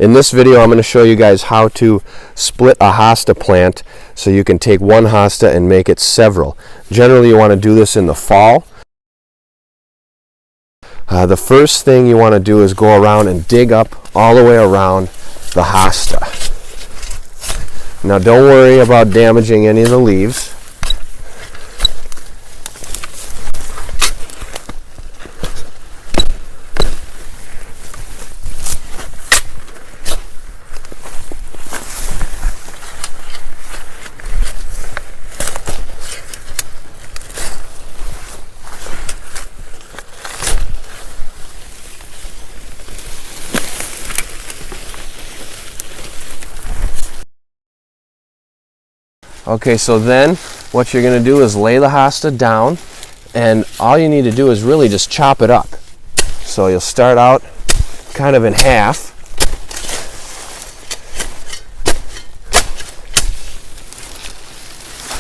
In this video, I'm going to show you guys how to split a hosta plant so you can take one hosta and make it several. Generally, you want to do this in the fall. The first thing you want to do is go around and dig up all the way around the hosta. Now, don't worry about damaging any of the leaves. Okay, so then what you're going to do is lay the hosta down, and all you need to do is really just chop it up. So you'll start out kind of in half.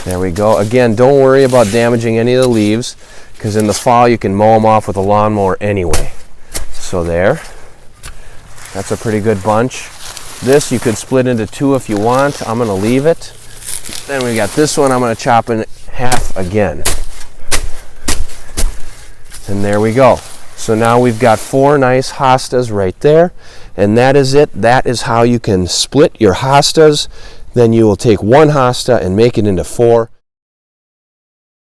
There we go. Again, don't worry about damaging any of the leaves, because in the fall you can mow them off with a lawnmower anyway. So there. That's a pretty good bunch. This you could split into two if you want. I'm going to leave it. Then we got this one I'm going to chop in half again. And there we go. So now we've got 4 nice hostas right there. And that is it. That is how you can split your hostas. Then you will take one hosta and make it into 4.